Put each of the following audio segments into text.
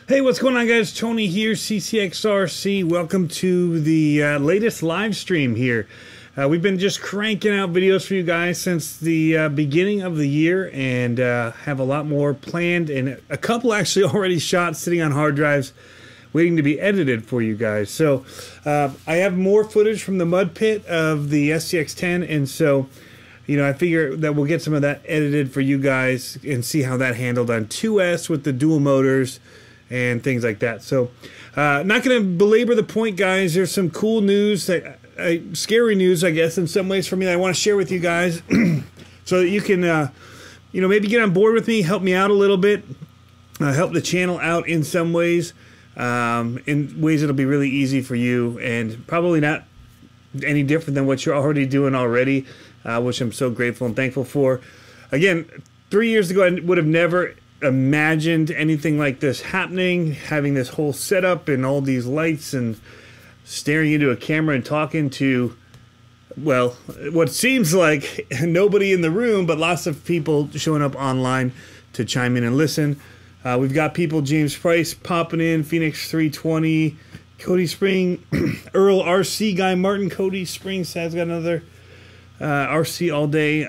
Hey, what's going on, guys? Tony here, CCxRC. Welcome to the latest live stream here. We've been just cranking out videos for you guys since the beginning of the year, and have a lot more planned, and a couple actually already shot sitting on hard drives waiting to be edited for you guys. So I have more footage from the mud pit of the SCX10, and so I figure that we'll get some of that edited for you guys and see how that handled on 2S with the dual motors and things like that. So not going to belabor the point, guys. There's some cool news, that scary news, I guess, in some ways for me that I want to share with you guys so that you can maybe get on board with me, help me out a little bit, help the channel out in some ways, in ways that'll be really easy for you and probably not any different than what you're already doing already, which I'm so grateful and thankful for. Again, 3 years ago, I would have never imagined anything like this happening, having this whole setup and all these lights and staring into a camera and talking to, well, what seems like nobody in the room, but lots of people showing up online to chime in and listen. We've got people, James Price popping in, Phoenix 320, Cody Spring, Earl RC guy, Martin Cody Springs has got another RC all day.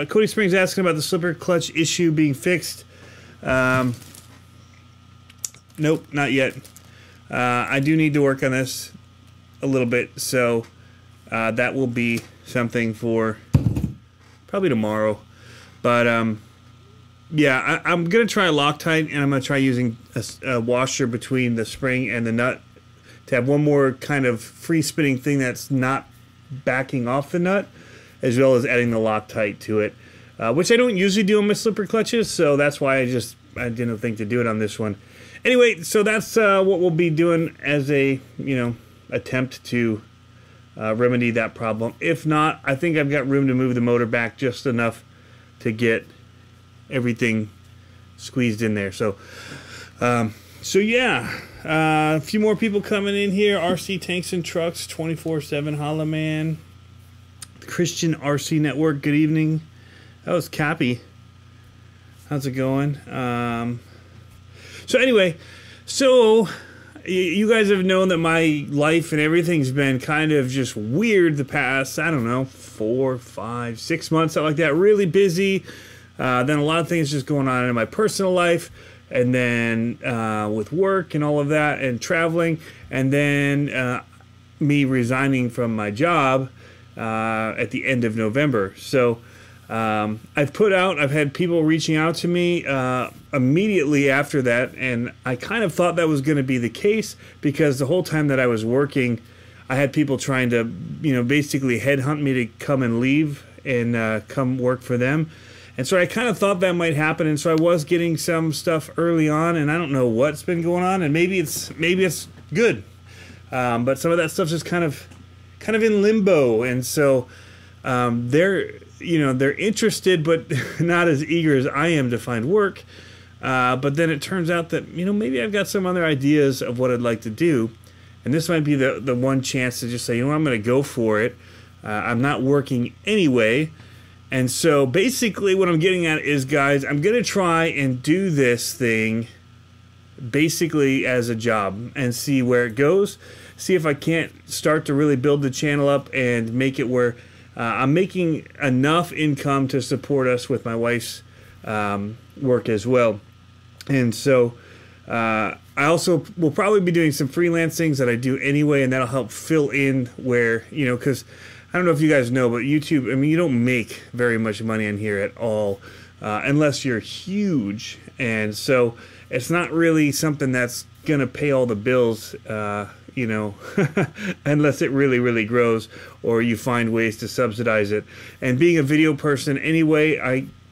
Cody Springs asking about the slipper clutch issue being fixed. Nope, not yet. I do need to work on this a little bit, so that will be something for probably tomorrow. But yeah, I'm gonna try Loctite, and I'm gonna try using a washer between the spring and the nut to have one more kind of free spinning thing that's not backing off the nut, as well as adding the Loctite to it, which I don't usually do on my slipper clutches, so that's why I didn't think to do it on this one. Anyway, so that's what we'll be doing as a attempt to remedy that problem. If not, I think I've got room to move the motor back just enough to get everything squeezed in there. So yeah, a few more people coming in here. RC Tanks and Trucks 24/7, Holla Man, Christian RC Network, good evening. That was Cappy. How's it going? So anyway, so you guys have known that my life and everything's been kind of just weird the past, I don't know, 4, 5, 6 months, something like that. Really busy. Then a lot of things just going on in my personal life, and then with work and all of that, and traveling, and then me resigning from my job at the end of November. So I've had people reaching out to me immediately after that, and I kind of thought that was going to be the case, because the whole time that I was working, I had people trying to, basically headhunt me to come and leave and come work for them. And so I kind of thought that might happen, and so I was getting some stuff early on, and I don't know what's been going on, and maybe it's good, but some of that stuff's just kind of in limbo, and so they're interested, but not as eager as I am to find work. But then it turns out that maybe I've got some other ideas of what I'd like to do, and this might be the one chance to just say, I'm going to go for it. I'm not working anyway. And so basically what I'm getting at is, guys, I'm going to try and do this thing basically as a job and see where it goes. See if I can't start to really build the channel up and make it where I'm making enough income to support us with my wife's work as well. And so I also will probably be doing some freelance things that I do anyway, and that'll help fill in where, because I don't know if you guys know, but YouTube, you don't make very much money in here at all, unless you're huge. And so it's not really something that's going to pay all the bills, unless it really, really grows, or you find ways to subsidize it. And being a video person anyway,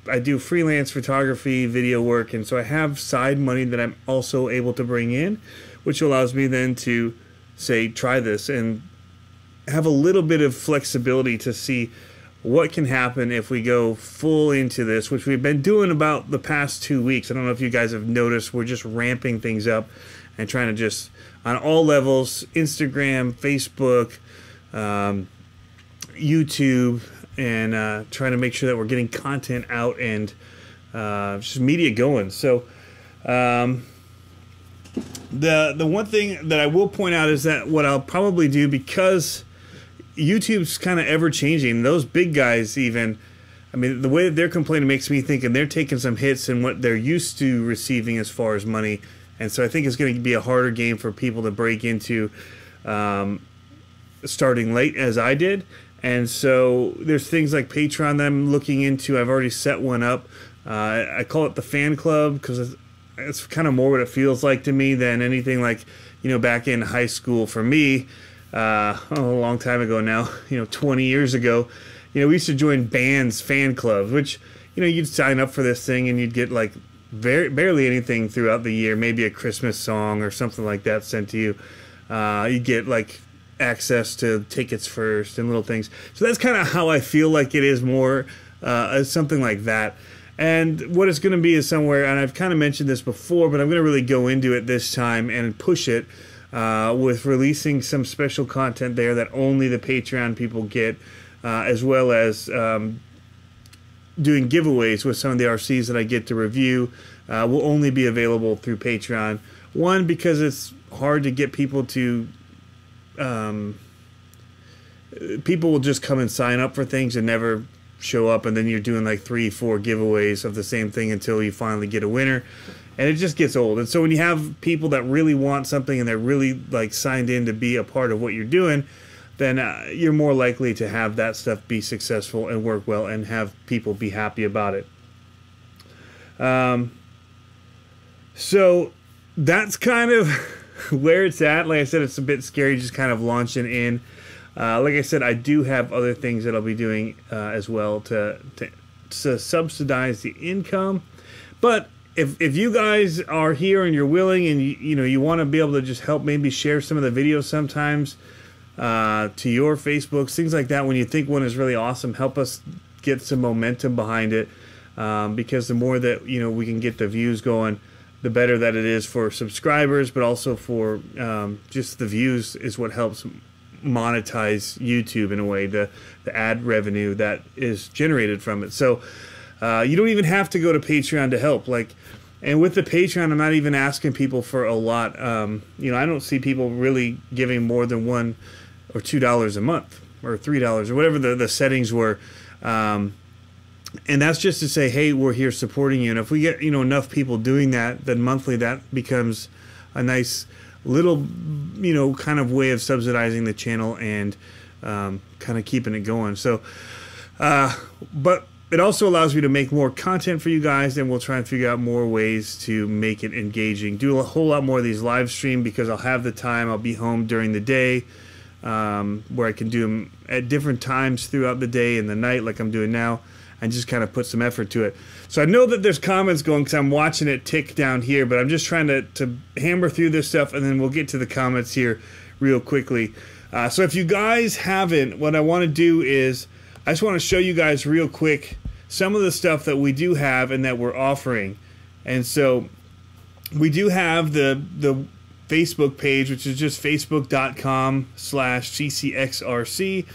I do freelance photography, video work, and so I have side money that I'm also able to bring in, which allows me then to, say, try this and have a little bit of flexibility to see what can happen if we go full into this, which we've been doing about the past 2 weeks. I don't know if you guys have noticed, we're just ramping things up and trying to just, on all levels, Instagram, Facebook, YouTube, and trying to make sure that we're getting content out and just media going. So The one thing that I will point out is that what I'll probably do, because YouTube's kind of ever changing, those big guys even, I mean, the way that they're complaining makes me think, and they're taking some hits in what they're used to receiving as far as money. And so I think it's going to be a harder game for people to break into starting late as I did. And so there's things like Patreon that I'm looking into. I've already set one up. I call it the fan club because it's kind of more what it feels like to me than anything like, you know, back in high school for me, a long time ago now, 20 years ago, we used to join bands, fan clubs, which, you'd sign up for this thing and you'd get like barely anything throughout the year, maybe a Christmas song or something like that sent to you. You'd get like access to tickets first and little things. So that's kind of how I feel like it is more something like that. And what it's going to be is somewhere, and I've kind of mentioned this before, but I'm going to really go into it this time and push it with releasing some special content there that only the Patreon people get, as well as doing giveaways with some of the RCs that I get to review will only be available through Patreon. One, because it's hard to get people to... people will just come and sign up for things and never show up, and then you're doing like 3-4 giveaways of the same thing until you finally get a winner, and it just gets old. And so when you have people that really want something and they're really like signed in to be a part of what you're doing, then you're more likely to have that stuff be successful and work well and have people be happy about it. So that's kind of where it's at. Like I said, it's a bit scary just kind of launching in. Like I said, I do have other things that I'll be doing as well to subsidize the income. But if you guys are here and you're willing and you want to be able to just help maybe share some of the videos sometimes to your Facebooks, things like that, when you think one is really awesome, help us get some momentum behind it, because the more that we can get the views going, the better that it is for subscribers, but also for just the views is what helps monetize YouTube in a way, the ad revenue that is generated from it. So you don't even have to go to Patreon to help. And with the Patreon, I'm not even asking people for a lot. I don't see people really giving more than $1 or $2 a month or $3 or whatever the settings were. And that's just to say, hey, we're here supporting you. And if we get enough people doing that, then monthly that becomes a nice little kind of way of subsidizing the channel and kind of keeping it going. So but it also allows me to make more content for you guys, and we'll try and figure out more ways to make it engaging. Do a whole lot more of these live stream because I'll have the time. I'll be home during the day, where I can do them at different times throughout the day and the night like I'm doing now, and just kind of put some effort to it. So I know that there's comments going because I'm watching it tick down here, but I'm just trying to hammer through this stuff, and then we'll get to the comments here real quickly. So if you guys haven't, what I want to do is I just want to show you guys real quick some of the stuff that we do have and that we're offering. And so we do have the Facebook page, which is just facebook.com/CCxRC.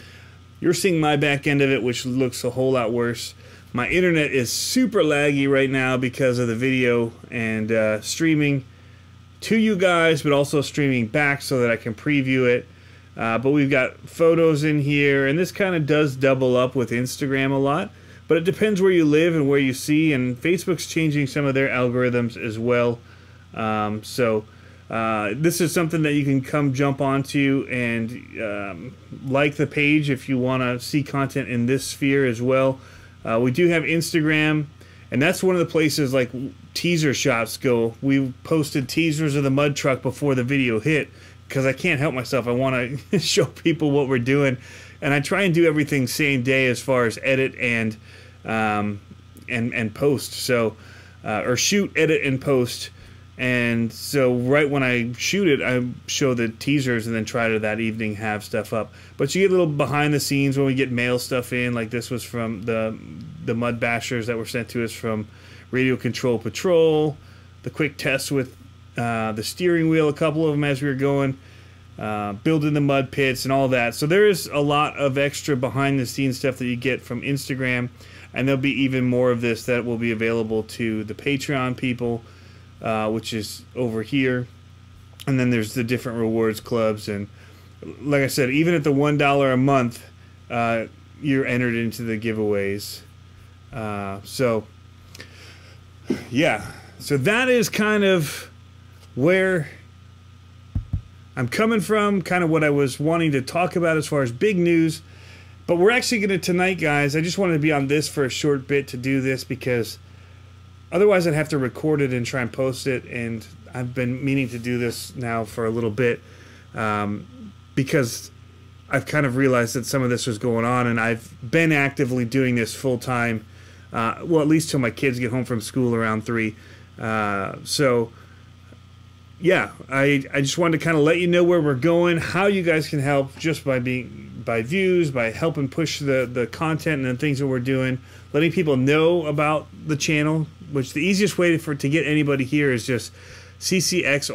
You're seeing my back end of it, which looks a whole lot worse. My internet is super laggy right now because of the video and streaming to you guys, but also streaming back so that I can preview it. But we've got photos in here, and this kind of does double up with Instagram a lot. But it depends where you live and where you see, and Facebook's changing some of their algorithms as well. This is something that you can come jump onto and like the page if you want to see content in this sphere as well. We do have Instagram, and that's one of the places like teaser shots go. We posted teasers of the mud truck before the video hit because I can't help myself. I want to show people what we're doing, and I try and do everything same day as far as edit and post. So or shoot, edit, and post. And so right when I shoot it, I show the teasers and then try to that evening have stuff up. But you get a little behind the scenes when we get mail stuff in. Like this was from the mud bashers that were sent to us from Radio Control Patrol. The quick test with the steering wheel, a couple of them as we were going. Building the mud pits and all that. So there is a lot of extra behind the scenes stuff that you get from Instagram. And there'll be even more of this that will be available to the Patreon people. Which is over here. And then there's the different rewards clubs, and like I said, even at the $1 a month, you're entered into the giveaways. So yeah, so that is kind of where I'm coming from, kind of what I was wanting to talk about as far as big news. But we're actually going to tonight, guys, I just wanted to be on this for a short bit to do this, because otherwise I'd have to record it and try and post it, and I've been meaning to do this now for a little bit, because I've kind of realized that some of this was going on, and I've been actively doing this full time, well, at least till my kids get home from school around 3. So yeah, I just wanted to kind of let you know where we're going, how you guys can help, just by views, by helping push the content and the things that we're doing, letting people know about the channel, which the easiest way to get anybody here is just CCxRC.com.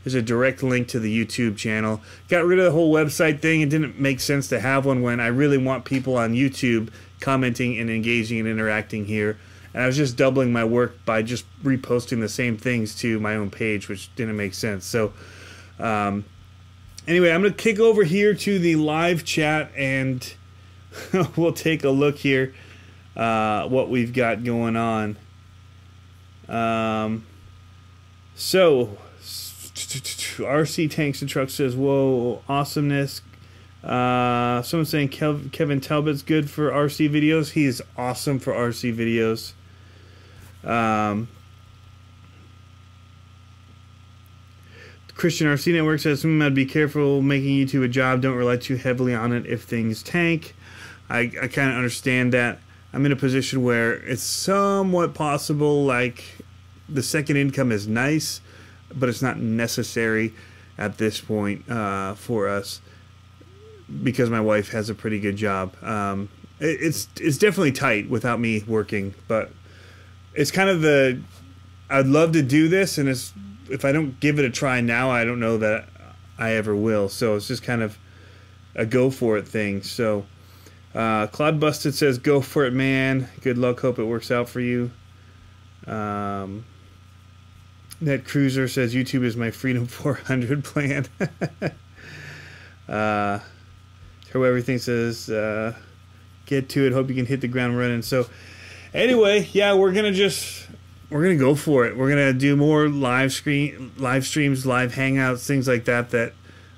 There's a direct link to the YouTube channel. Got rid of the whole website thing. It didn't make sense to have one when I really want people on YouTube commenting and engaging and interacting here. And I was just doubling my work by just reposting the same things to my own page, which didn't make sense. So anyway, I'm going to kick over here to the live chat, and we'll take a look here what we've got going on. So RC Tanks and Trucks says, whoa, awesomeness. Someone's saying Kevin Talbot's good for RC videos. He is awesome for RC videos. Christian RC Network says, I'd be careful making YouTube a job. Don't rely too heavily on it if things tank. I kind of understand that. I'm in a position where it's somewhat possible, like the second income is nice, but it's not necessary at this point for us, because my wife has a pretty good job. It's definitely tight without me working, but it's kind of I'd love to do this, and if I don't give it a try now, I don't know that I ever will. So it's just kind of a go for it thing. So Cloud Busted says, go for it, man. Good luck. Hope it works out for you. Net Cruiser says, YouTube is my Freedom 400 plan. Everything says, get to it. Hope you can hit the ground running. So anyway, yeah, we're gonna go for it. We're gonna do more live streams, live hangouts, things like that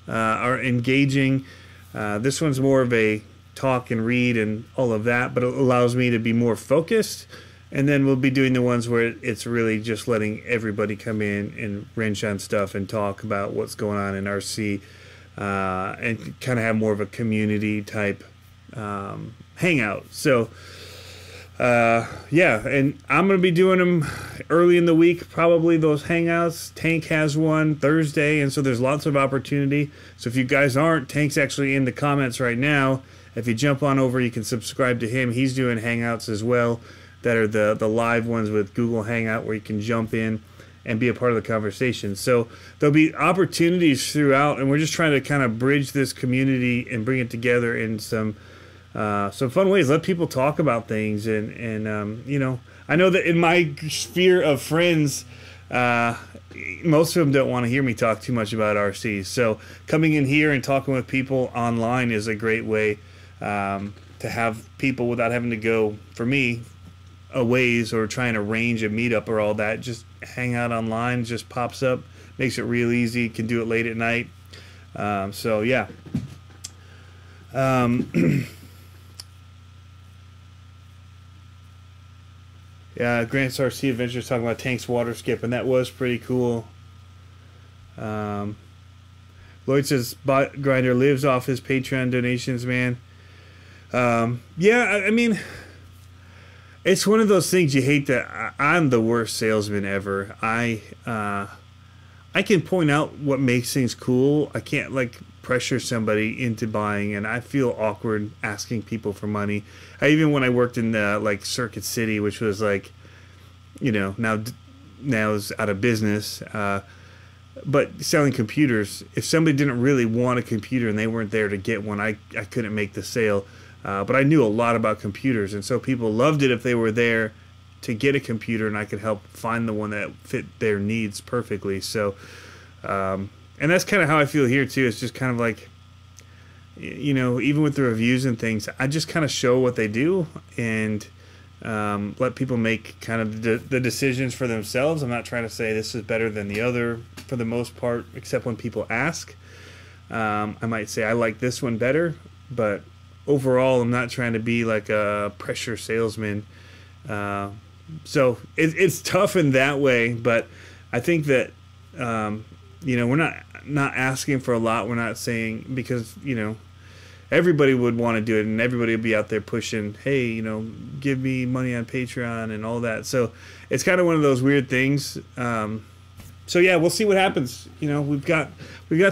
are engaging. This one's more of a talk and read and all of that, but it allows me to be more focused. And then we'll be doing the ones where it's really just letting everybody come in and wrench on stuff and talk about what's going on in RC, and kind of have more of a community type hangout. So yeah, and I'm going to be doing them early in the week, probably, those hangouts. Tank has one Thursday, and so there's lots of opportunity. So if you guys aren't, Tank's actually in the comments right now. If you jump on over, you can subscribe to him. He's doing hangouts as well, that are the live ones with Google Hangout, where you can jump in and be a part of the conversation. So there'll be opportunities throughout, and we're just trying to kind of bridge this community and bring it together in some fun ways. Let people talk about things, and you know, I know that in my sphere of friends, most of them don't want to hear me talk too much about RCs. So coming in here and talking with people online is a great way to have people without having to go, for me, a ways or try and arrange a meetup or all that. Just hang out online, just pops up, makes it real easy. Can do it late at night. So yeah. Yeah, Grant's RC Adventures talking about Tank's water skip, and that was pretty cool. Lloyd says Bot Grinder lives off his Patreon donations, man. Yeah, I mean, it's one of those things you hate that I'm the worst salesman ever. I can point out what makes things cool. I can't, like, pressure somebody into buying, and I feel awkward asking people for money. Even when I worked in like Circuit City, which was like, you know, now is out of business, but selling computers, if somebody didn't really want a computer and they weren't there to get one, I couldn't make the sale. But I knew a lot about computers, and so people loved it if they were there to get a computer, and I could help find the one that fit their needs perfectly. So, and that's kind of how I feel here too. It's just kind of like, you know, even with the reviews and things, I just kind of show what they do and let people make kind of the decisions for themselves. I'm not trying to say this is better than the other for the most part, except when people ask. I might say I like this one better, but overall, I'm not trying to be like a pressure salesman. So it's tough in that way, but I think that, you know, we're not asking for a lot. We're not saying, because, you know, everybody would want to do it, and everybody would be out there pushing, hey, you know, give me money on Patreon and all that. So it's kind of one of those weird things. So yeah, we'll see what happens. You know, we've got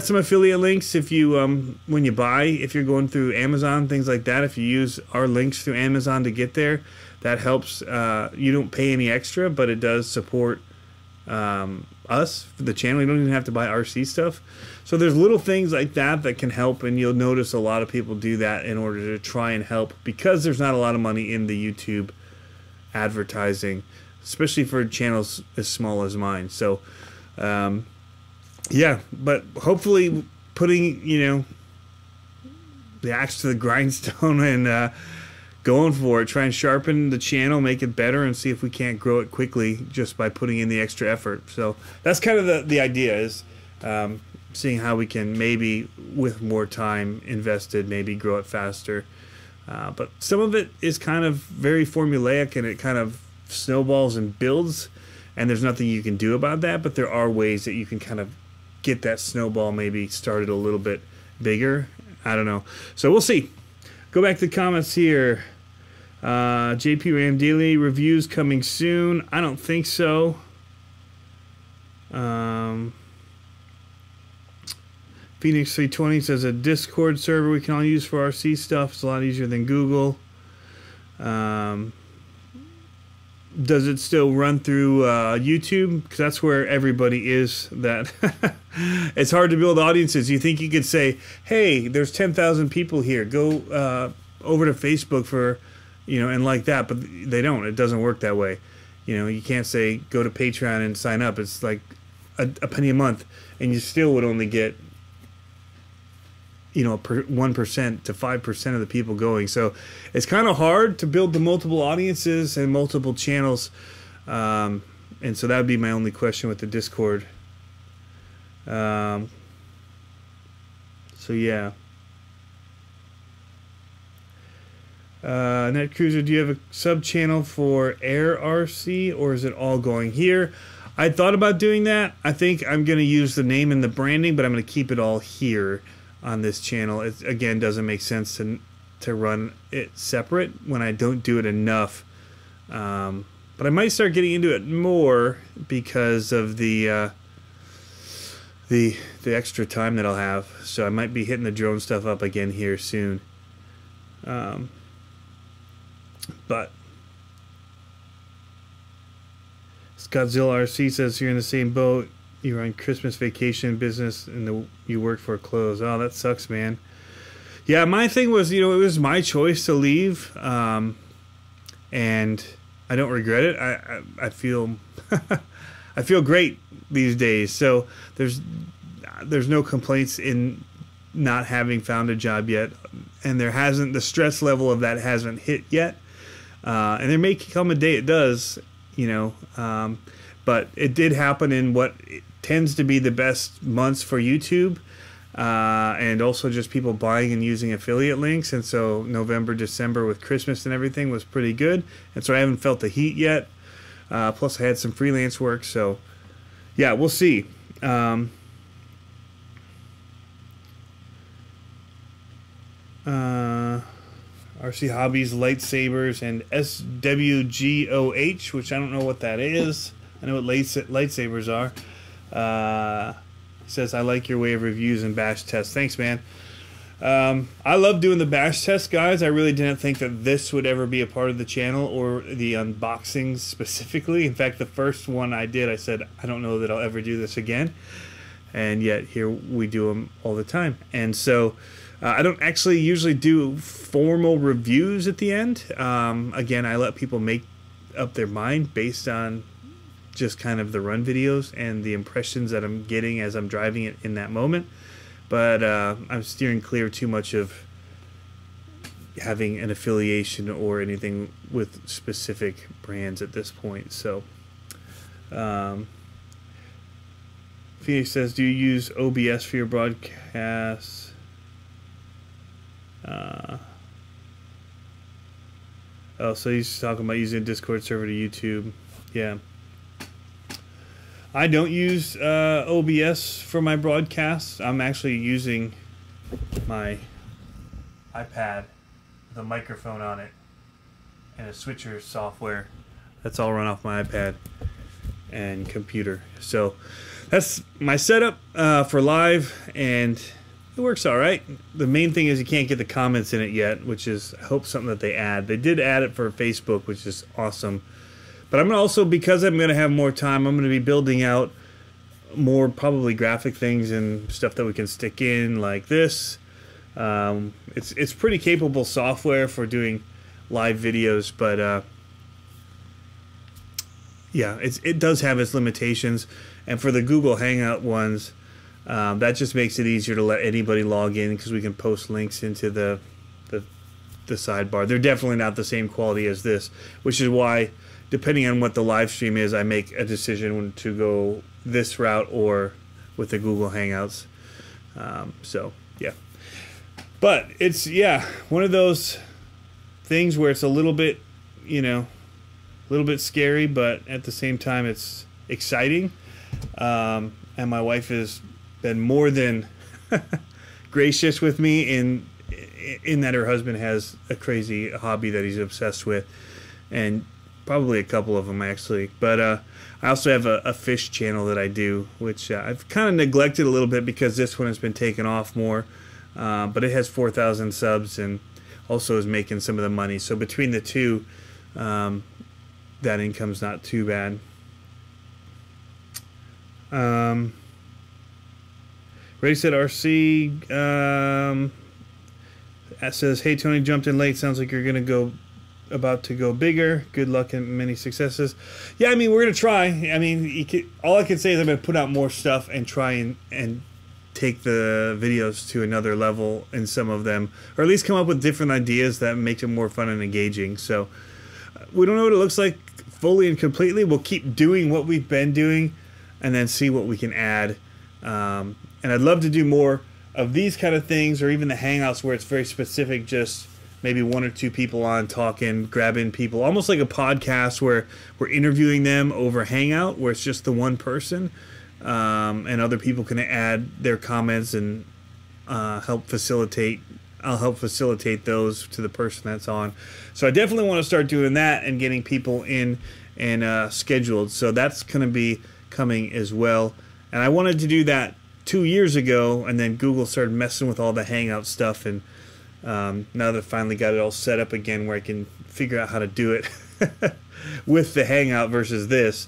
some affiliate links. If you when you buy, if you're going through Amazon, things like that, if you use our links through Amazon to get there, that helps. You don't pay any extra, but it does support us, the channel. You don't even have to buy RC stuff. So there's little things like that that can help, and you'll notice a lot of people do that in order to try and help, because there's not a lot of money in the YouTube advertising, especially for channels as small as mine. So yeah, but hopefully putting, you know, the axe to the grindstone and going for it, try and sharpen the channel, make it better, and see if we can't grow it quickly just by putting in the extra effort. So that's kind of the idea, is seeing how we can maybe, with more time invested, maybe grow it faster. But some of it is kind of very formulaic, and it kind of snowballs and builds, and there's nothing you can do about that, but there are ways that you can kind of get that snowball maybe started a little bit bigger. I don't know. So we'll see. Go back to the comments here. JP Ram Daily reviews coming soon. I don't think so. Phoenix 320 says a Discord server we can all use for RC stuff. It's a lot easier than Google. Does it still run through YouTube? Because that's where everybody is. That it's hard to build audiences. You think you could say, hey, there's 10,000 people here. Go over to Facebook for, you know, and like that. But they don't. It doesn't work that way. You know, you can't say go to Patreon and sign up. It's like a penny a month, and you still would only get, you know, 1% to 5% of the people going. So it's kind of hard to build the multiple audiences and multiple channels. And so that would be my only question with the Discord. So yeah. NetCruiser, do you have a sub channel for Air RC, or is it all going here? I thought about doing that. I think I'm going to use the name and the branding, but I'm going to keep it all here on this channel. It again doesn't make sense to run it separate when I don't do it enough. But I might start getting into it more because of the extra time that I'll have. So I might be hitting the drone stuff up again here soon. But Godzilla RC says you're in the same boat. You're on Christmas vacation business, and you work for clothes. Oh, that sucks, man. Yeah, my thing was, you know, it was my choice to leave, and I don't regret it. I feel I feel great these days. So there's no complaints in not having found a job yet, and the stress level of that hasn't hit yet. And there may come a day it does, you know. But it did happen in what tends to be the best months for YouTube, and also just people buying and using affiliate links. And so November, December with Christmas and everything was pretty good. And so I haven't felt the heat yet. Plus I had some freelance work. So yeah, we'll see. RC Hobbies, lightsabers, and SWGOH, which I don't know what that is. I know what lightsabers are. Says, I like your way of reviews and bash tests. Thanks, man. I love doing the bash tests, guys. I really didn't think that this would ever be a part of the channel, or the unboxings specifically. In fact, the first one I did, I said, I don't know that I'll ever do this again. And yet, here we do them all the time. And so, I don't actually usually do formal reviews at the end. Again, I let people make up their mind based on just kind of the run videos and the impressions that I'm getting as I'm driving it in that moment. But I'm steering clear too much of having an affiliation or anything with specific brands at this point. So Phoenix says, do you use OBS for your broadcasts? Oh, so he's talking about using a Discord server to YouTube. Yeah. I don't use OBS for my broadcasts. I'm actually using my iPad with a microphone on it and a switcher software. That's all run off my iPad and computer. So that's my setup for live, and it works all right. The main thing is you can't get the comments in it yet, which is, I hope, something that they add. They did add it for Facebook, which is awesome. But I'm gonna also, because I'm going to have more time, I'm going to be building out more probably graphic things and stuff that we can stick in like this. It's pretty capable software for doing live videos, but yeah, it does have its limitations. And for the Google Hangout ones, that just makes it easier to let anybody log in, because we can post links into the sidebar. They're definitely not the same quality as this, which is why, depending on what the live stream is, I make a decision to go this route or with the Google Hangouts. So, yeah. But it's, yeah, one of those things where it's a little bit, you know, a little bit scary, but at the same time it's exciting. And my wife has been more than gracious with me in that her husband has a crazy hobby that he's obsessed with. And probably a couple of them, actually. But I also have a fish channel that I do, which I've kind of neglected a little bit because this one has been taken off more. But it has 4,000 subs and also is making some of the money. So between the two, that income's not too bad. Ready, Set, RC says, hey, Tony, jumped in late. Sounds like you're about to go bigger. Good luck and many successes. Yeah, I mean, we're gonna try. I mean, all I can say is I'm gonna put out more stuff and try and take the videos to another level in some of them, or at least come up with different ideas that make them more fun and engaging. So we don't know what it looks like fully and completely. We'll keep doing what we've been doing and then see what we can add. And I'd love to do more of these kind of things, or even the Hangouts where it's very specific, just maybe one or two people on talking, grabbing people, almost like a podcast where we're interviewing them over Hangout, where it's just the one person, and other people can add their comments and help facilitate. I'll help facilitate those to the person that's on. So I definitely want to start doing that and getting people in and scheduled. So that's going to be coming as well. And I wanted to do that 2 years ago, and then Google started messing with all the Hangout stuff, and now that I finally got it all set up again where I can figure out how to do it with the Hangout versus this,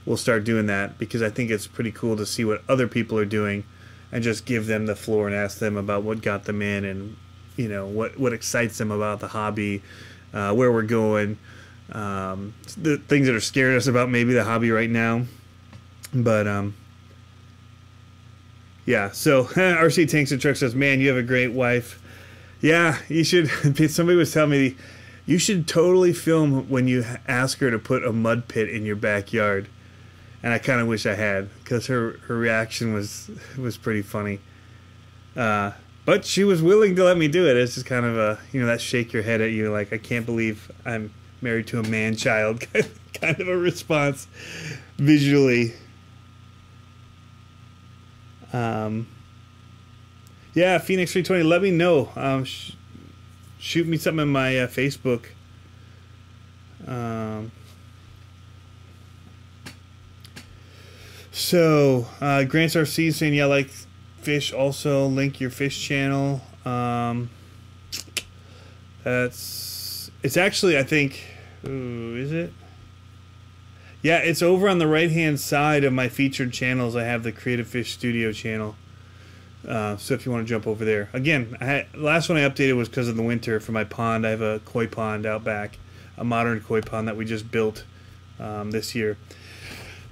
we'll start doing that, because I think it's pretty cool to see what other people are doing and just give them the floor and ask them about what got them in, and you know what excites them about the hobby, where we're going, the things that are scaring us about maybe the hobby right now. But yeah, so RC Tanks and Trucks says, man, you have a great wife. Yeah, you should. Somebody was telling me you should totally film when you ask her to put a mud pit in your backyard. And I kind of wish I had, because her reaction was pretty funny. But she was willing to let me do it. It's just kind of a, you know, that shake your head at you like, I can't believe I'm married to a man-child kind of a response visually. Yeah, Phoenix 320, let me know. Shoot me something in my Facebook. So Grants RC saying, yeah, like fish, also link your fish channel. It's actually, I think, ooh, is it? Yeah, it's over on the right-hand side of my featured channels. I have the Creative Fish Studio channel. So if you want to jump over there. Again, last one I updated was because of the winter for my pond. I have a koi pond out back. a modern koi pond that we just built this year.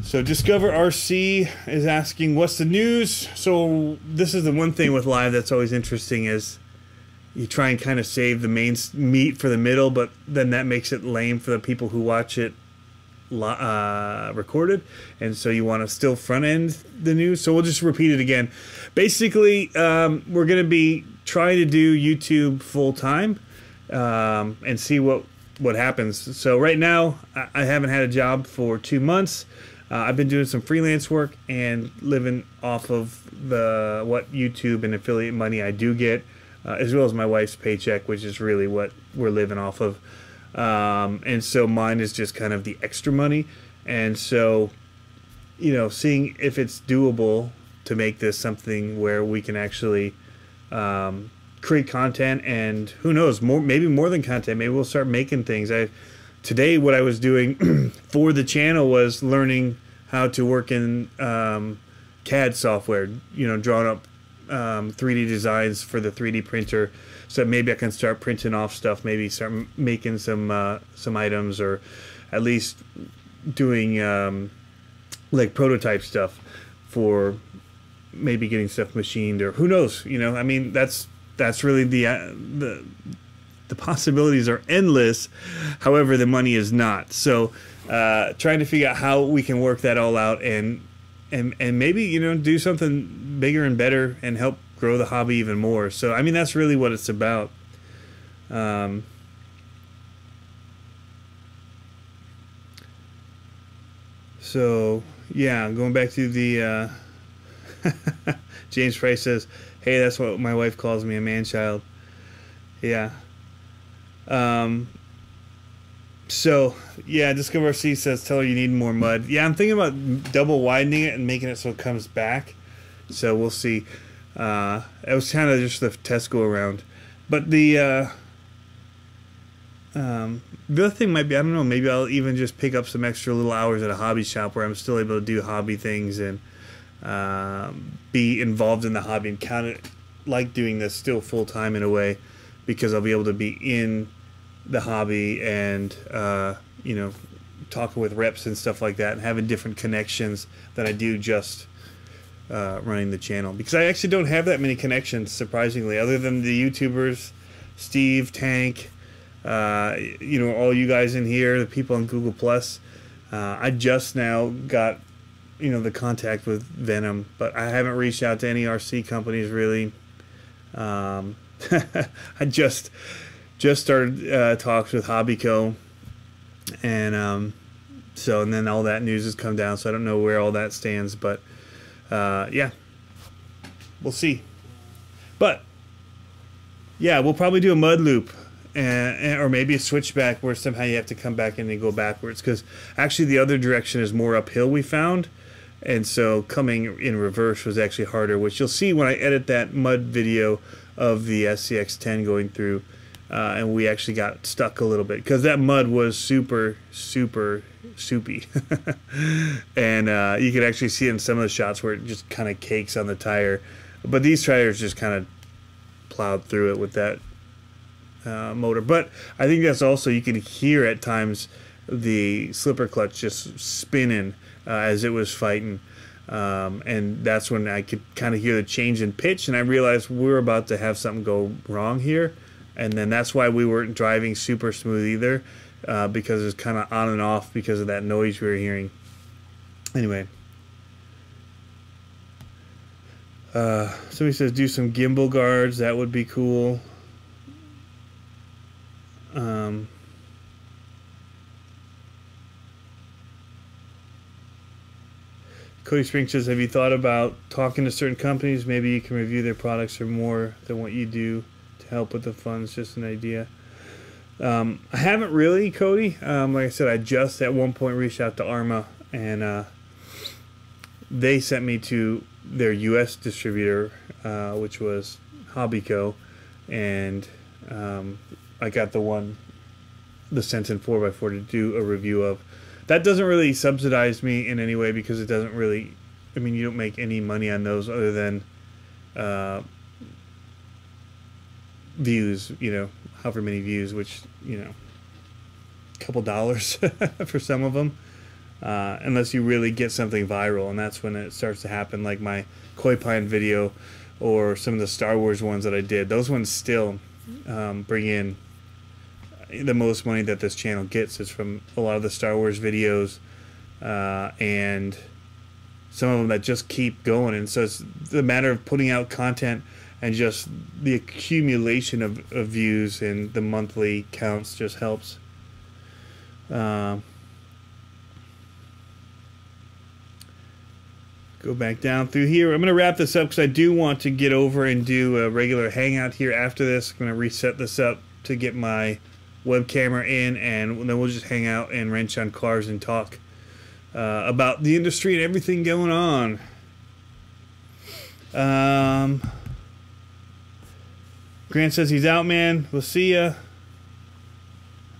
So CCxRC is asking, what's the news? So this is the one thing with live that's always interesting is you try and kind of save the main meat for the middle, but then that makes it lame for the people who watch it recorded, and so you want to still front end the news. So we'll just repeat it again. Basically, we're going to be trying to do YouTube full time and see what happens. So right now, I haven't had a job for 2 months. I've been doing some freelance work and living off of what YouTube and affiliate money I do get, as well as my wife's paycheck, which is really what we're living off of. And so mine is just kind of the extra money. And so, you know, seeing if it's doable to make this something where we can actually create content, and who knows, maybe more than content. Maybe we'll start making things. Today what I was doing for the channel was learning how to work in CAD software, you know, drawing up 3D designs for the 3D printer, so maybe I can start printing off stuff, maybe start making some items, or at least doing like prototype stuff for maybe getting stuff machined, or who knows, you know. I mean, that's really the possibilities are endless. However, the money is not. So trying to figure out how we can work that all out, and maybe, you know, do something bigger and better and help grow the hobby even more. So I mean, that's really what it's about. So yeah, going back to the James Price says, hey, that's what my wife calls me, a man-child. Yeah. So yeah, CCxRC says, tell her you need more mud. Yeah, I'm thinking about double widening it and making it so it comes back. So we'll see. It was kind of just the test go around. But the other thing might be, I don't know, maybe I'll even just pick up some extra little hours at a hobby shop where I'm still able to do hobby things and be involved in the hobby and kind of like doing this still full time in a way, because I'll be able to be in the hobby and you know, talking with reps and stuff like that, and having different connections than I do just running the channel, because I actually don't have that many connections, surprisingly, other than the YouTubers, Steve, Tank, you know, all you guys in here, the people on Google Plus. I just now got, you know, the contact with Venom, but I haven't reached out to any RC companies really. I just started talks with Hobbyco, and so, and then all that news has come down, so I don't know where all that stands, but yeah, we'll see. But yeah, we'll probably do a mud loop, or maybe a switchback where somehow you have to come back in and go backwards, because actually the other direction is more uphill, we found, and so coming in reverse was actually harder, which you'll see when I edit that mud video of the SCX10 going through, and we actually got stuck a little bit because that mud was super soupy. And you could actually see it in some of the shots where it just kind of cakes on the tire, but these tires just kind of plowed through it with that motor. But I think that's also, you can hear at times the slipper clutch just spinning as it was fighting. And that's when I could kind of hear the change in pitch, and I realized we were about to have something go wrong here. And then that's why we weren't driving super smooth either, because it was kind of on and off because of that noise we were hearing. Anyway, somebody says do some gimbal guards. That would be cool. Cody Spring says, have you thought about talking to certain companies? Maybe you can review their products for more than what you do to help with the funds. Just an idea. I haven't really, Cody. Like I said, I just at one point reached out to Arma, and they sent me to their U.S. distributor, which was Hobbyco, and I got the Sensen 4x4 to do a review of. That doesn't really subsidize me in any way, because it doesn't really, I mean, you don't make any money on those other than views, you know, however many views, which, you know, couple dollars for some of them, unless you really get something viral, and that's when it starts to happen, like my Koi Pine video or some of the Star Wars ones that I did. Those ones still bring in the most money that this channel gets is from a lot of the Star Wars videos, and some of them that just keep going. And so it's the matter of putting out content, and just the accumulation of views and the monthly counts just helps. Go back down through here. I'm going to wrap this up because I do want to get over and do a regular hangout here after this. I'm going to reset this up to get my web camera in, and then we'll just hang out and wrench on cars and talk about the industry and everything going on. Grant says he's out, man. We'll see ya.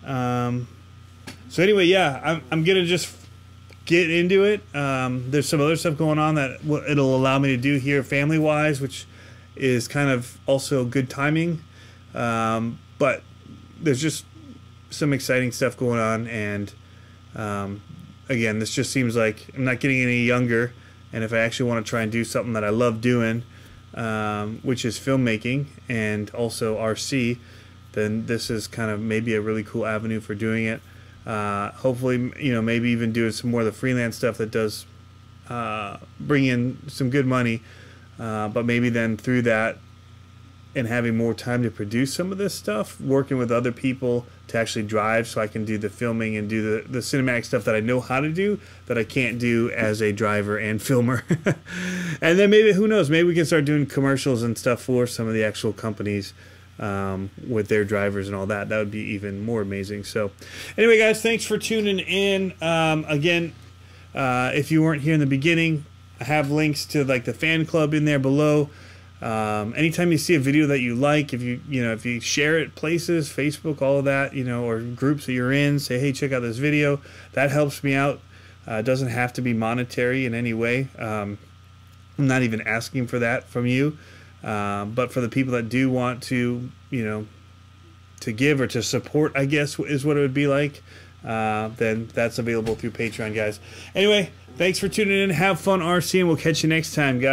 So anyway, yeah, I'm gonna just get into it. There's some other stuff going on that it'll allow me to do here family-wise, which is kind of also good timing. But there's just some exciting stuff going on, and again, this just seems like I'm not getting any younger, and if I actually want to try and do something that I love doing, which is filmmaking and also RC, then this is kind of maybe a really cool avenue for doing it. Hopefully, you know, maybe even doing some more of the freelance stuff that does bring in some good money, but maybe then through that and having more time to produce some of this stuff, working with other people to actually drive, so I can do the filming and do the cinematic stuff that I know how to do that I can't do as a driver and filmer. And then maybe, who knows, maybe we can start doing commercials and stuff for some of the actual companies with their drivers and all that. That would be even more amazing. So anyway, guys, thanks for tuning in. Again, if you weren't here in the beginning, I have links to like the fan club in there below. Anytime you see a video that you like, if you share it places, Facebook, all of that, you know, or groups that you're in, say, hey, check out this video. That helps me out. It doesn't have to be monetary in any way. I'm not even asking for that from you. But for the people that do want to, you know, to give or to support, I guess is what it would be like, then that's available through Patreon, guys. Anyway, thanks for tuning in. Have fun, RC, and we'll catch you next time, guys.